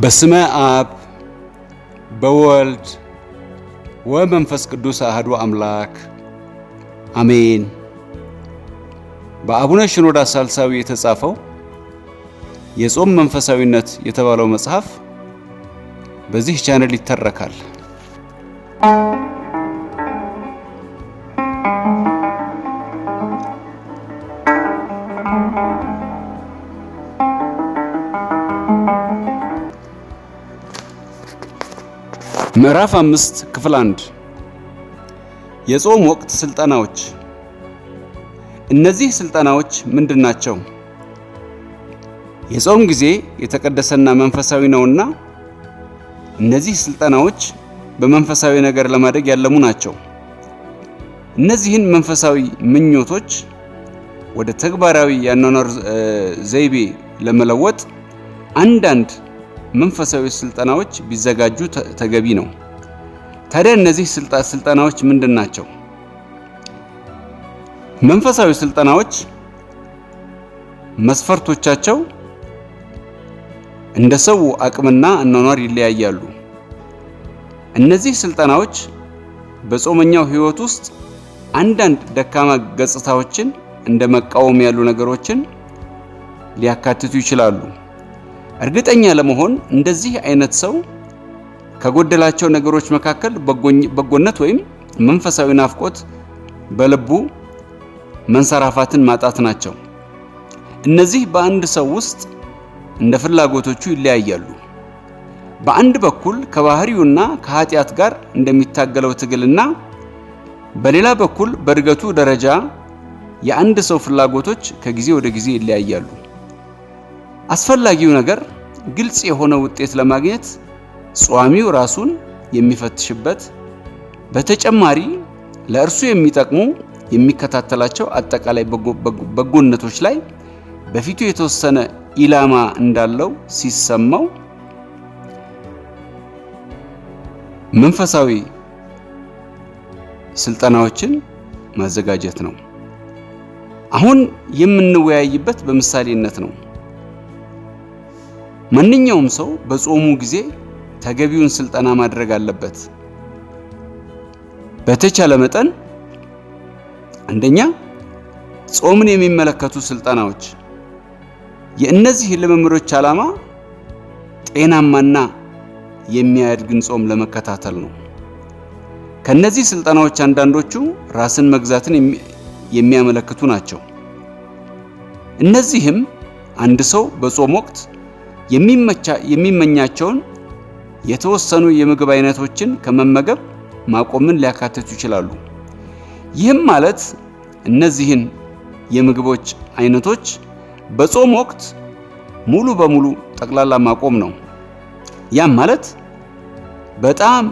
በስመ አብ በወልድ ወመንፈስ ቅዱስ አሐዱ አምላክ አሜን። በአቡነ ሽኖዳ ሳልሳዊ የተጻፈው የጾም መንፈሳዊነት የተባለው መጽሐፍ በዚህ ቻናል ይተረካል። ምዕራፍ 5 ክፍል 1 የጾም ወቅት ስልጠናዎች። እነዚህ ስልጠናዎች ምንድናቸው? የጾም ጊዜ የተቀደሰና መንፈሳዊ ነውና እነዚህ ስልጠናዎች በመንፈሳዊ ነገር ለማደግ ያለሙ ናቸው። እነዚህን መንፈሳዊ ምኞቶች ወደ ተግባራዊ የአኗኗር ዘይቤ ለመለወጥ አንዳንድ መንፈሳዊ ስልጠናዎች ቢዘጋጁ ተገቢ ነው። ታዲያ እነዚህ ስልጠናዎች ምንድናቸው? መንፈሳዊ ስልጠናዎች መስፈርቶቻቸው እንደ ሰው አቅምና አኗኗር ይለያያሉ። እነዚህ ስልጠናዎች በጾመኛው ሕይወት ውስጥ አንዳንድ ደካማ ገጽታዎችን እንደ መቃወም ያሉ ነገሮችን ሊያካትቱ ይችላሉ። እርግጠኛ ለመሆን እንደዚህ አይነት ሰው ከጎደላቸው ነገሮች መካከል በጎነት ወይም መንፈሳዊ ናፍቆት በልቡ መንሰራፋትን ማጣት ናቸው። እነዚህ በአንድ ሰው ውስጥ እንደ ፍላጎቶቹ ይለያያሉ። በአንድ በኩል ከባህሪውና ከኃጢአት ጋር እንደሚታገለው ትግልና በሌላ በኩል በእድገቱ ደረጃ የአንድ ሰው ፍላጎቶች ከጊዜ ወደ ጊዜ ይለያያሉ። አስፈላጊው ነገር ግልጽ የሆነ ውጤት ለማግኘት ጿሚው ራሱን የሚፈትሽበት፣ በተጨማሪ ለእርሱ የሚጠቅሙ የሚከታተላቸው አጠቃላይ በጎነቶች ላይ በፊቱ የተወሰነ ኢላማ እንዳለው ሲሰማው መንፈሳዊ ስልጠናዎችን ማዘጋጀት ነው። አሁን የምንወያይበት በምሳሌነት ነው። ማንኛውም ሰው በጾሙ ጊዜ ተገቢውን ስልጠና ማድረግ አለበት። በተቻለ መጠን አንደኛ ጾምን የሚመለከቱ ስልጠናዎች። የእነዚህ ልምምዶች ዓላማ ጤናማና የሚያድግን ጾም ለመከታተል ነው። ከነዚህ ስልጠናዎች አንዳንዶቹ ራስን መግዛትን የሚያመለክቱ ናቸው። እነዚህም አንድ ሰው በጾም ወቅት የሚመኛቸውን የተወሰኑ የምግብ አይነቶችን ከመመገብ ማቆምን ሊያካትቱ ይችላሉ። ይህም ማለት እነዚህን የምግቦች አይነቶች በጾም ወቅት ሙሉ በሙሉ ጠቅላላ ማቆም ነው። ያም ማለት በጣም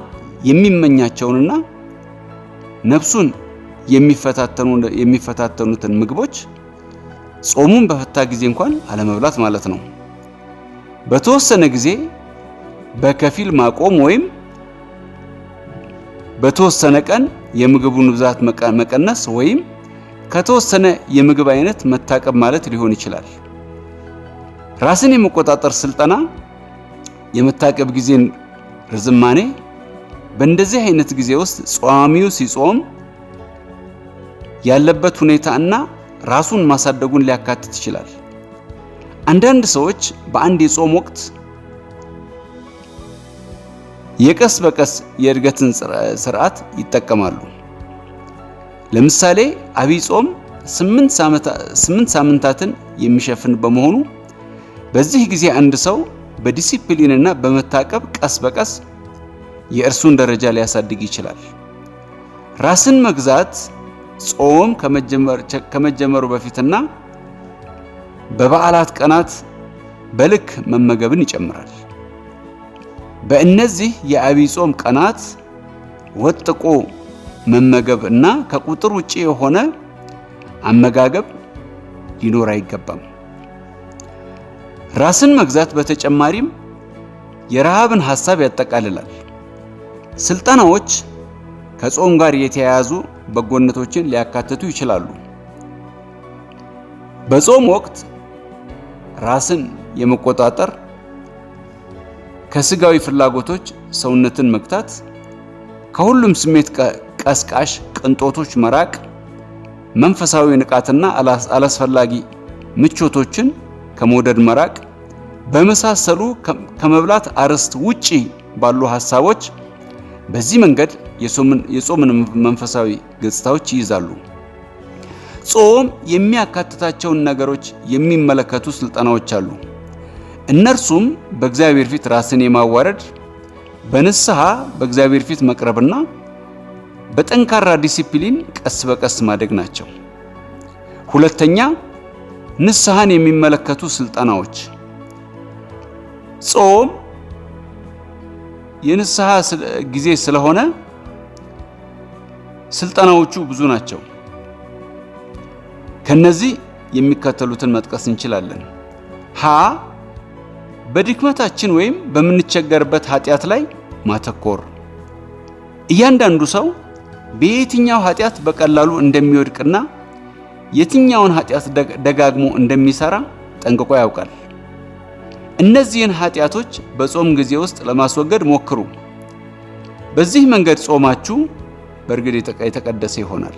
የሚመኛቸውንና ነፍሱን የሚፈታተኑትን ምግቦች ጾሙን በፈታ ጊዜ እንኳን አለመብላት ማለት ነው። በተወሰነ ጊዜ በከፊል ማቆም ወይም በተወሰነ ቀን የምግቡን ብዛት መቀነስ ወይም ከተወሰነ የምግብ አይነት መታቀብ ማለት ሊሆን ይችላል። ራስን የመቆጣጠር ስልጠና የመታቀብ ጊዜን ርዝማኔ በእንደዚህ አይነት ጊዜ ውስጥ ጿሚው ሲጾም ያለበት ሁኔታና ራሱን ማሳደጉን ሊያካትት ይችላል። አንዳንድ ሰዎች በአንድ የጾም ወቅት የቀስ በቀስ የእድገትን ስርዓት ይጠቀማሉ። ለምሳሌ አብይ ጾም 8 ሳምንታትን የሚሸፍን በመሆኑ በዚህ ጊዜ አንድ ሰው በዲሲፕሊንና በመታቀብ ቀስ በቀስ የእርሱን ደረጃ ሊያሳድግ ይችላል። ራስን መግዛት ጾም ከመጀመሩ በፊትና በበዓላት ቀናት በልክ መመገብን ይጨምራል። በእነዚህ የአብይ ጾም ቀናት ወጥቆ መመገብ እና ከቁጥር ውጪ የሆነ አመጋገብ ሊኖር አይገባም። ራስን መግዛት በተጨማሪም የረሃብን ሐሳብ ያጠቃልላል። ስልጠናዎች ከጾም ጋር የተያያዙ በጎነቶችን ሊያካትቱ ይችላሉ። በጾም ወቅት ራስን የመቆጣጠር፣ ከስጋዊ ፍላጎቶች ሰውነትን መግታት፣ ከሁሉም ስሜት ቀስቃሽ ቅንጦቶች መራቅ፣ መንፈሳዊ ንቃትና አላስፈላጊ ምቾቶችን ከመውደድ መራቅ በመሳሰሉ ከመብላት አርዕስት ውጪ ባሉ ሐሳቦች በዚህ መንገድ የጾምን መንፈሳዊ ገጽታዎች ይይዛሉ። ጾም የሚያካትታቸውን ነገሮች የሚመለከቱ ስልጠናዎች አሉ። እነርሱም በእግዚአብሔር ፊት ራስን የማዋረድ፣ በንስሐ በእግዚአብሔር ፊት መቅረብና በጠንካራ ዲሲፕሊን ቀስ በቀስ ማደግ ናቸው። ሁለተኛ፣ ንስሐን የሚመለከቱ ስልጠናዎች። ጾም የንስሐ ጊዜ ስለሆነ ስልጠናዎቹ ብዙ ናቸው። ከነዚህ የሚከተሉትን መጥቀስ እንችላለን። ሀ በድክመታችን ወይም በምንቸገርበት ኃጢአት ላይ ማተኮር። እያንዳንዱ ሰው በየትኛው ኃጢአት በቀላሉ እንደሚወድቅና የትኛውን ኃጢአት ደጋግሞ እንደሚሰራ ጠንቅቆ ያውቃል። እነዚህን ኃጢአቶች በጾም ጊዜ ውስጥ ለማስወገድ ሞክሩ። በዚህ መንገድ ጾማችሁ በእርግጥ የተቀደሰ ይሆናል።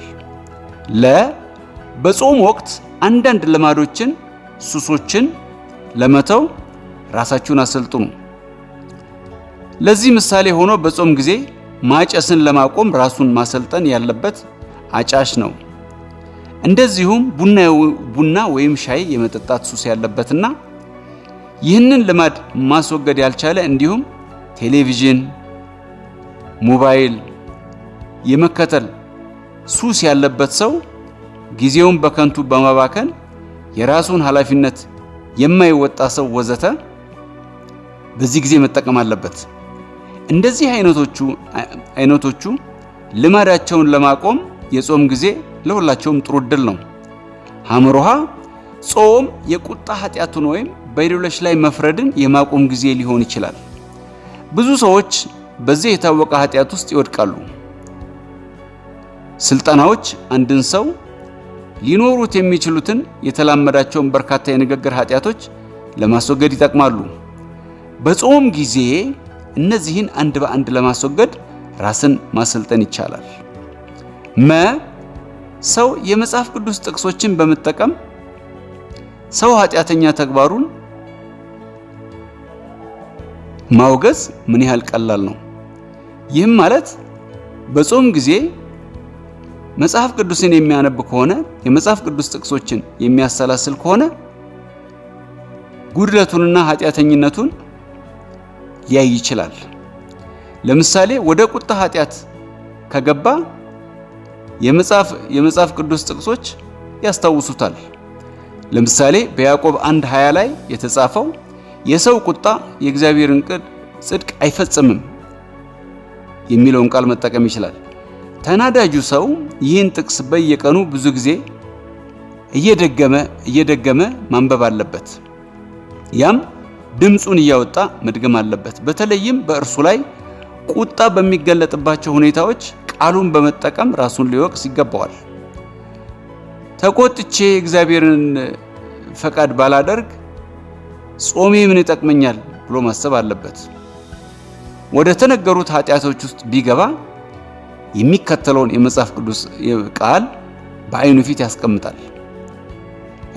በጾም ወቅት አንዳንድ ልማዶችን፣ ሱሶችን ለመተው ራሳችሁን አሰልጥኑ። ለዚህ ምሳሌ ሆኖ በጾም ጊዜ ማጨስን ለማቆም ራሱን ማሰልጠን ያለበት አጫሽ ነው። እንደዚሁም ቡና ወይም ሻይ የመጠጣት ሱስ ያለበትና ይህንን ልማድ ማስወገድ ያልቻለ እንዲሁም ቴሌቪዥን፣ ሞባይል የመከተል ሱስ ያለበት ሰው ጊዜውን በከንቱ በማባከን የራሱን ኃላፊነት የማይወጣ ሰው ወዘተ በዚህ ጊዜ መጠቀም አለበት። እንደዚህ አይነቶቹ ልማዳቸውን ለማቆም የጾም ጊዜ ለሁላቸውም ጥሩ ዕድል ነው። ሐመሮሃ ጾም የቁጣ ኃጢአቱን ወይም በሌሎች ላይ መፍረድን የማቆም ጊዜ ሊሆን ይችላል። ብዙ ሰዎች በዚህ የታወቀ ኃጢአት ውስጥ ይወድቃሉ። ስልጠናዎች አንድን ሰው ሊኖሩት የሚችሉትን የተላመዳቸውን በርካታ የንግግር ኃጢአቶች ለማስወገድ ይጠቅማሉ። በጾም ጊዜ እነዚህን አንድ በአንድ ለማስወገድ ራስን ማሰልጠን ይቻላል። ሰው የመጽሐፍ ቅዱስ ጥቅሶችን በመጠቀም ሰው ኃጢአተኛ ተግባሩን ማውገዝ ምን ያህል ቀላል ነው። ይህም ማለት በጾም ጊዜ መጽሐፍ ቅዱስን የሚያነብ ከሆነ የመጽሐፍ ቅዱስ ጥቅሶችን የሚያሰላስል ከሆነ ጉድለቱንና ኃጢአተኝነቱን ሊያይ ይችላል። ለምሳሌ ወደ ቁጣ ኃጢአት ከገባ የመጽሐፍ ቅዱስ ጥቅሶች ያስታውሱታል። ለምሳሌ በያዕቆብ 1:20 ላይ የተጻፈው የሰው ቁጣ የእግዚአብሔርን ጽድቅ አይፈጽምም የሚለውን ቃል መጠቀም ይችላል። ተናዳጁ ሰው ይህን ጥቅስ በየቀኑ ብዙ ጊዜ እየደገመ ማንበብ አለበት። ያም ድምፁን እያወጣ መድገም አለበት። በተለይም በእርሱ ላይ ቁጣ በሚገለጥባቸው ሁኔታዎች ቃሉን በመጠቀም ራሱን ሊወቅስ ይገባዋል። ተቆጥቼ እግዚአብሔርን ፈቃድ ባላደርግ ጾሜ ምን ይጠቅመኛል ብሎ ማሰብ አለበት። ወደ ተነገሩት ኃጢአቶች ውስጥ ቢገባ የሚከተለውን የመጽሐፍ ቅዱስ ቃል በዓይኑ ፊት ያስቀምጣል።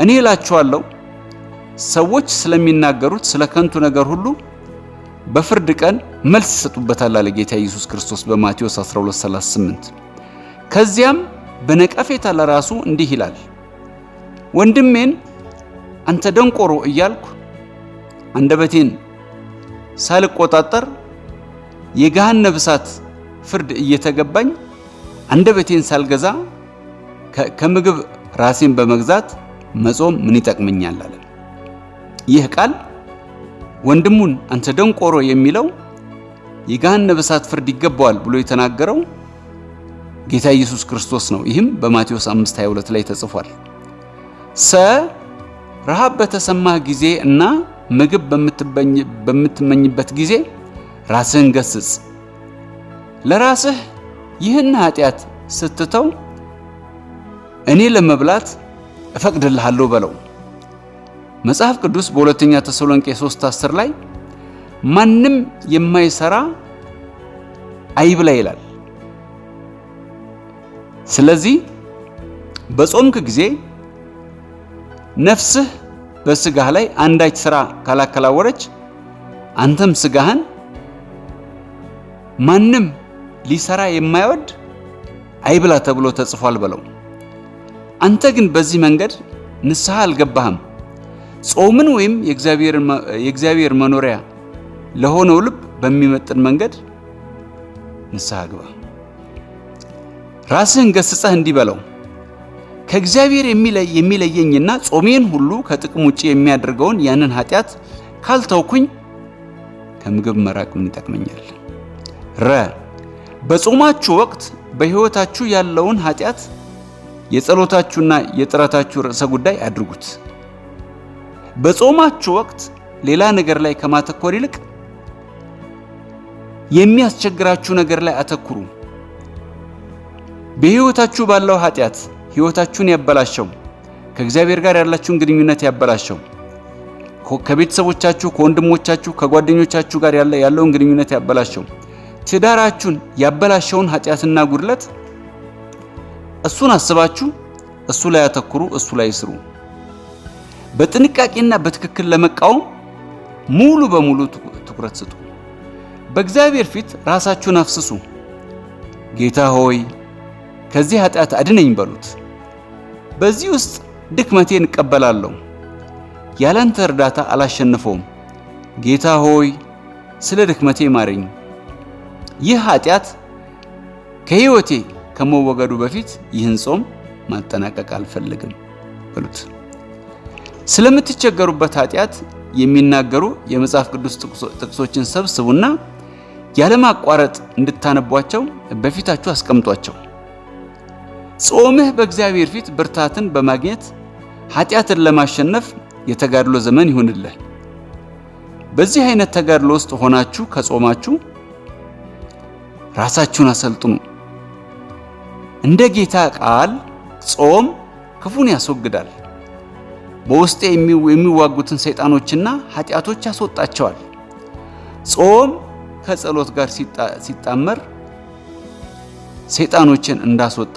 እኔ እላችኋለሁ ሰዎች ስለሚናገሩት ስለ ከንቱ ነገር ሁሉ በፍርድ ቀን መልስ ይሰጡበታል አለ ጌታ ኢየሱስ ክርስቶስ በማቴዎስ 12:38። ከዚያም በነቀፌታ ለራሱ እንዲህ ይላል፣ ወንድሜን አንተ ደንቆሮ እያልኩ አንደበቴን ሳልቆጣጠር የገሃነመ እሳት ፍርድ እየተገባኝ አንደበቴን ሳልገዛ ከምግብ ራሴን በመግዛት መጾም ምን ይጠቅመኛል አለ። ይህ ቃል ወንድሙን አንተ ደንቆሮ የሚለው የገሃነመ እሳት ፍርድ ይገባዋል ብሎ የተናገረው ጌታ ኢየሱስ ክርስቶስ ነው። ይህም በማቴዎስ 5:22 ላይ ተጽፏል። ረሃብ በተሰማህ ጊዜ እና ምግብ በምትመኝበት ጊዜ ራስህን ገስጽ። ለራስህ ይህን ኃጢአት ስትተው እኔ ለመብላት እፈቅድልሃለሁ በለው። መጽሐፍ ቅዱስ በሁለተኛ ተሰሎንቄ 3:10 ላይ ማንም የማይሰራ አይብላ ይላል። ስለዚህ በጾምክ ጊዜ ነፍስህ በስጋህ ላይ አንዳች ስራ ካላከናወነች አንተም ስጋህን ማንም ሊሰራ የማይወድ አይብላ ተብሎ ተጽፏል በለው። አንተ ግን በዚህ መንገድ ንስሐ አልገባህም። ጾምን ወይም የእግዚአብሔር መኖሪያ ለሆነው ልብ በሚመጥን መንገድ ንስሐ ግባ። ራስህን ገስጸህ እንዲህ በለው፣ ከእግዚአብሔር የሚለየኝና ጾሜን ሁሉ ከጥቅም ውጪ የሚያደርገውን ያንን ኃጢአት ካልተውኩኝ ከምግብ መራቅ ምን ይጠቅመኛል? በጾማችሁ ወቅት በሕይወታችሁ ያለውን ኃጢአት የጸሎታችሁና የጥረታችሁ ርዕሰ ጉዳይ አድርጉት። በጾማችሁ ወቅት ሌላ ነገር ላይ ከማተኮር ይልቅ የሚያስቸግራችሁ ነገር ላይ አተኩሩ። በሕይወታችሁ ባለው ኃጢአት ሕይወታችሁን ያበላሸው፣ ከእግዚአብሔር ጋር ያላችሁን ግንኙነት ያበላሸው፣ ከቤተሰቦቻችሁ፣ ከወንድሞቻችሁ፣ ከጓደኞቻችሁ ጋር ያለውን ግንኙነት ያበላሸው፣ ትዳራችሁን ያበላሸውን ኃጢአትና ጉድለት እሱን አስባችሁ እሱ ላይ አተኩሩ፣ እሱ ላይ ስሩ። በጥንቃቄና በትክክል ለመቃወም ሙሉ በሙሉ ትኩረት ስጡ። በእግዚአብሔር ፊት ራሳችሁን አፍስሱ። ጌታ ሆይ ከዚህ ኃጢአት አድነኝ በሉት። በዚህ ውስጥ ድክመቴን እቀበላለሁ፣ ያላንተ እርዳታ አላሸንፈውም። ጌታ ሆይ ስለ ድክመቴ ማረኝ። ይህ ኃጢአት ከሕይወቴ ከመወገዱ በፊት ይህን ጾም ማጠናቀቅ አልፈልግም በሉት። ስለምትቸገሩበት ኃጢአት የሚናገሩ የመጽሐፍ ቅዱስ ጥቅሶችን ሰብስቡና ያለማቋረጥ እንድታነቧቸው በፊታችሁ አስቀምጧቸው። ጾምህ በእግዚአብሔር ፊት ብርታትን በማግኘት ኃጢአትን ለማሸነፍ የተጋድሎ ዘመን ይሁንልህ። በዚህ አይነት ተጋድሎ ውስጥ ሆናችሁ ከጾማችሁ ራሳችሁን አሰልጥኑ። እንደ ጌታ ቃል ጾም ክፉን ያስወግዳል፣ በውስጤ የሚዋጉትን ሰይጣኖችና ኃጢአቶች ያስወጣቸዋል። ጾም ከጸሎት ጋር ሲጣመር ሰይጣኖችን እንዳስወጣ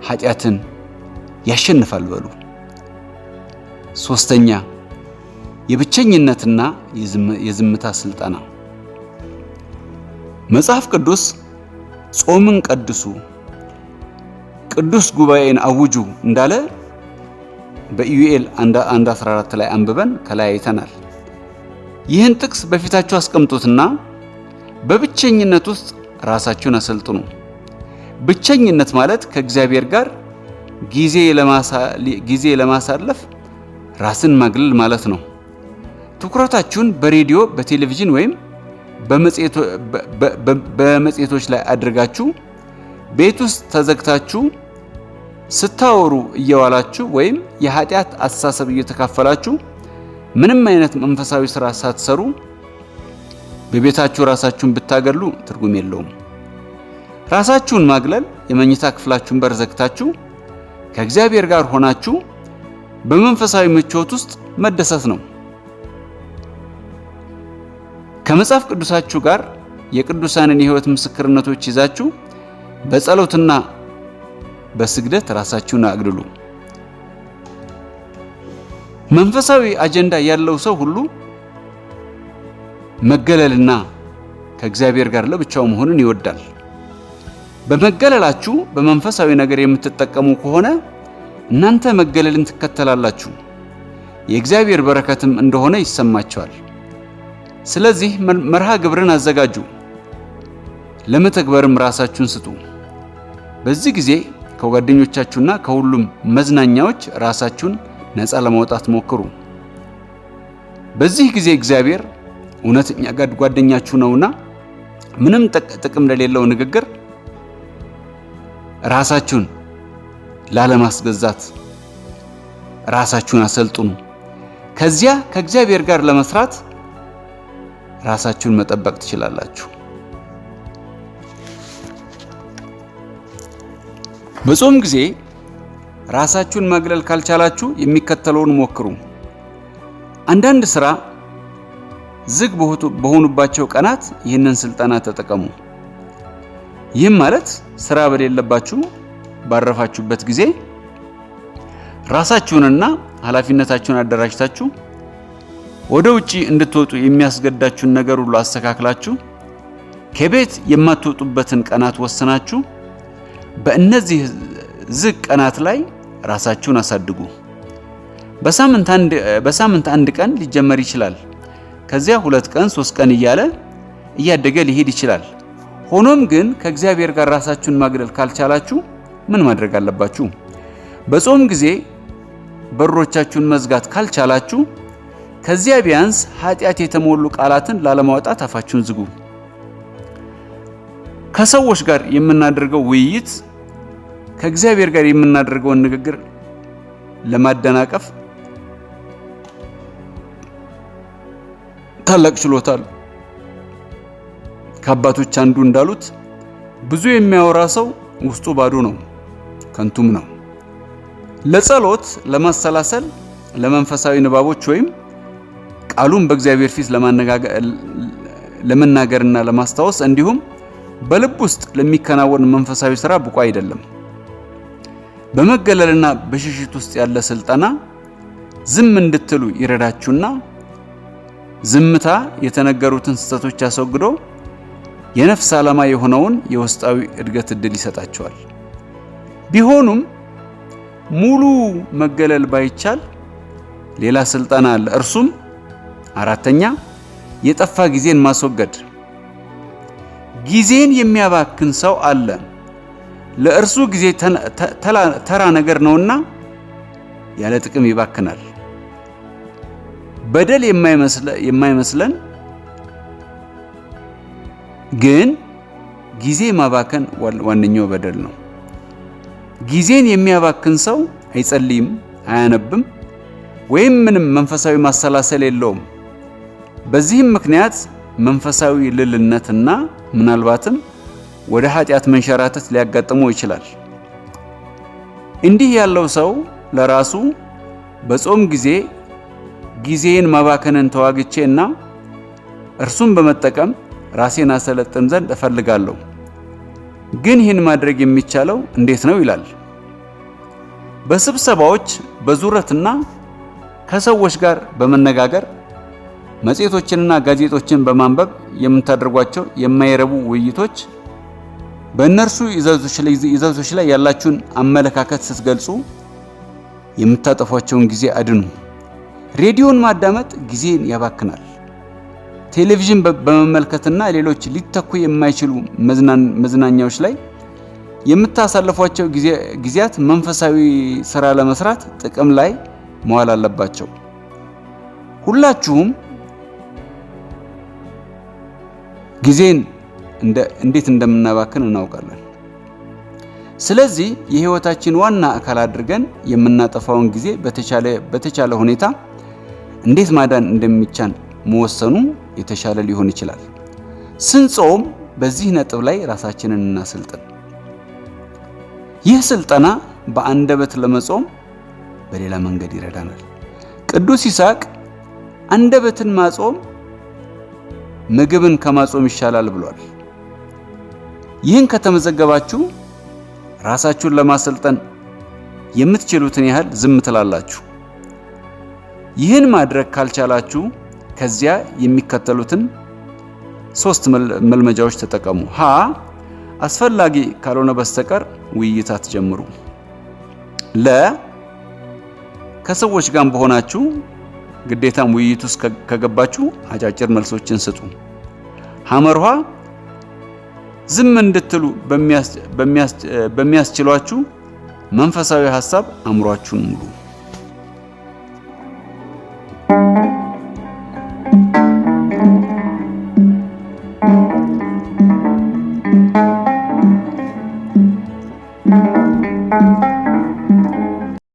ኃጢአትን ያሸንፋል በሉ። ሶስተኛ የብቸኝነትና የዝምታ ስልጠና። መጽሐፍ ቅዱስ ጾምን ቀድሱ፣ ቅዱስ ጉባኤን አውጁ እንዳለ በኢዩኤል 1:14 ላይ አንብበን ከላይ አይተናል። ይህን ጥቅስ በፊታችሁ አስቀምጡትና በብቸኝነት ውስጥ ራሳችሁን አሰልጥኑ። ብቸኝነት ማለት ከእግዚአብሔር ጋር ጊዜ ለማሳለፍ ራስን ማግለል ማለት ነው። ትኩረታችሁን በሬዲዮ፣ በቴሌቪዥን ወይም በመጽሔቶች ላይ አድርጋችሁ ቤት ውስጥ ተዘግታችሁ ስታወሩ እየዋላችሁ ወይም የኃጢአት አስተሳሰብ እየተካፈላችሁ ምንም አይነት መንፈሳዊ ሥራ ሳትሰሩ በቤታችሁ ራሳችሁን ብታገሉ ትርጉም የለውም። ራሳችሁን ማግለል የመኝታ ክፍላችሁን በር ዘግታችሁ ከእግዚአብሔር ጋር ሆናችሁ በመንፈሳዊ ምቾት ውስጥ መደሰት ነው። ከመጽሐፍ ቅዱሳችሁ ጋር የቅዱሳንን የሕይወት ምስክርነቶች ይዛችሁ በጸሎትና በስግደት ራሳችሁን አግልሉ። መንፈሳዊ አጀንዳ ያለው ሰው ሁሉ መገለልና ከእግዚአብሔር ጋር ለብቻው መሆንን ይወዳል። በመገለላችሁ በመንፈሳዊ ነገር የምትጠቀሙ ከሆነ እናንተ መገለልን ትከተላላችሁ፣ የእግዚአብሔር በረከትም እንደሆነ ይሰማቸዋል። ስለዚህ መርሃ ግብርን አዘጋጁ፣ ለመተግበርም ራሳችሁን ስጡ። በዚህ ጊዜ ከጓደኞቻችሁና ከሁሉም መዝናኛዎች ራሳችሁን ነፃ ለማውጣት ሞክሩ። በዚህ ጊዜ እግዚአብሔር እውነተኛ ጓደኛችሁ ነውና ምንም ጥቅም ለሌለው ንግግር ራሳችሁን ላለማስገዛት ራሳችሁን አሰልጥኑ። ከዚያ ከእግዚአብሔር ጋር ለመስራት ራሳችሁን መጠበቅ ትችላላችሁ። በጾም ጊዜ ራሳችሁን ማግለል ካልቻላችሁ የሚከተለውን ሞክሩ። አንዳንድ ስራ ዝግ በሆኑባቸው ቀናት ይህንን ስልጠና ተጠቀሙ። ይህም ማለት ስራ በሌለባችሁ ባረፋችሁበት ጊዜ ራሳችሁንና ኃላፊነታችሁን አደራጅታችሁ ወደ ውጪ እንድትወጡ የሚያስገዳችሁን ነገር ሁሉ አስተካክላችሁ ከቤት የማትወጡበትን ቀናት ወስናችሁ በእነዚህ ዝግ ቀናት ላይ ራሳችሁን አሳድጉ። በሳምንት አንድ ቀን ሊጀመር ይችላል። ከዚያ 2 ቀን 3 ቀን እያደገ ሊሄድ ይችላል። ሆኖም ግን ከእግዚአብሔር ጋር ራሳችሁን ማግለል ካልቻላችሁ ምን ማድረግ አለባችሁ? በጾም ጊዜ በሮቻችሁን መዝጋት ካልቻላችሁ ከዚያ ቢያንስ ኃጢአት የተሞሉ ቃላትን ላለማውጣት አፋችሁን ዝጉ። ከሰዎች ጋር የምናደርገው ውይይት ከእግዚአብሔር ጋር የምናደርገውን ንግግር ለማደናቀፍ ታላቅ ችሎታ አለው። ከአባቶች አንዱ እንዳሉት ብዙ የሚያወራ ሰው ውስጡ ባዶ ነው፣ ከንቱም ነው። ለጸሎት፣ ለማሰላሰል፣ ለመንፈሳዊ ንባቦች ወይም ቃሉን በእግዚአብሔር ፊት ለመናገርና ለማስታወስ እንዲሁም በልብ ውስጥ ለሚከናወን መንፈሳዊ ሥራ ብቁ አይደለም። በመገለልና በሽሽት ውስጥ ያለ ስልጠና ዝም እንድትሉ ይረዳችሁና ዝምታ የተነገሩትን ስህተቶች አስወግዶ የነፍስ ዓላማ የሆነውን የውስጣዊ እድገት ዕድል ይሰጣችኋል። ቢሆኑም ሙሉ መገለል ባይቻል ሌላ ስልጠና አለ። እርሱም 4ኛ የጠፋ ጊዜን ማስወገድ። ጊዜን የሚያባክን ሰው አለ። ለእርሱ ጊዜ ተራ ነገር ነውና ያለ ጥቅም ይባክናል። በደል የማይመስለን ግን ጊዜ ማባከን ዋነኛው በደል ነው። ጊዜን የሚያባክን ሰው አይጸልይም፣ አያነብም ወይም ምንም መንፈሳዊ ማሰላሰል የለውም። በዚህም ምክንያት መንፈሳዊ ልልነትና ምናልባትም ወደ ኃጢአት መንሸራተት ሊያጋጥመው ይችላል። እንዲህ ያለው ሰው ለራሱ በጾም ጊዜ ጊዜን ማባከንን ተዋግቼና እርሱን በመጠቀም ራሴን አሰለጥን ዘንድ እፈልጋለሁ። ግን ይህን ማድረግ የሚቻለው እንዴት ነው ይላል። በስብሰባዎች በዙረትና ከሰዎች ጋር በመነጋገር መጽሔቶችንና ጋዜጦችን በማንበብ የምታደርጓቸው የማይረቡ ውይይቶች በእነርሱ ይዘቶች ላይ ያላችሁን አመለካከት ስትገልጹ የምታጠፏቸውን ጊዜ አድኑ። ሬዲዮን ማዳመጥ ጊዜን ያባክናል። ቴሌቪዥን በመመልከትና ሌሎች ሊተኩ የማይችሉ መዝናኛዎች ላይ የምታሳልፏቸው ጊዜያት መንፈሳዊ ሥራ ለመስራት ጥቅም ላይ መዋል አለባቸው። ሁላችሁም ጊዜን እንዴት እንደምናባክን እናውቃለን። ስለዚህ የሕይወታችን ዋና አካል አድርገን የምናጠፋውን ጊዜ በተቻለ ሁኔታ እንዴት ማዳን እንደሚቻል መወሰኑ የተሻለ ሊሆን ይችላል። ስንጾም በዚህ ነጥብ ላይ ራሳችንን እናሰልጥን። ይህ ስልጠና በአንደበት ለመጾም በሌላ መንገድ ይረዳናል። ቅዱስ ይስሐቅ አንደበትን ማጾም ምግብን ከማጾም ይሻላል ብሏል። ይህን ከተመዘገባችሁ ራሳችሁን ለማሰልጠን የምትችሉትን ያህል ዝም ትላላችሁ። ይህን ማድረግ ካልቻላችሁ ከዚያ የሚከተሉትን 3 መልመጃዎች ተጠቀሙ። ሀ አስፈላጊ ካልሆነ በስተቀር ውይይት አትጀምሩ። ለ ከሰዎች ጋር በሆናችሁ ግዴታም ውይይት ውስጥ ከገባችሁ አጫጭር መልሶችን ስጡ። ሐመርሃ ዝም እንድትሉ በሚያስችሏችሁ መንፈሳዊ ሐሳብ አእምሯችሁን ሙሉ።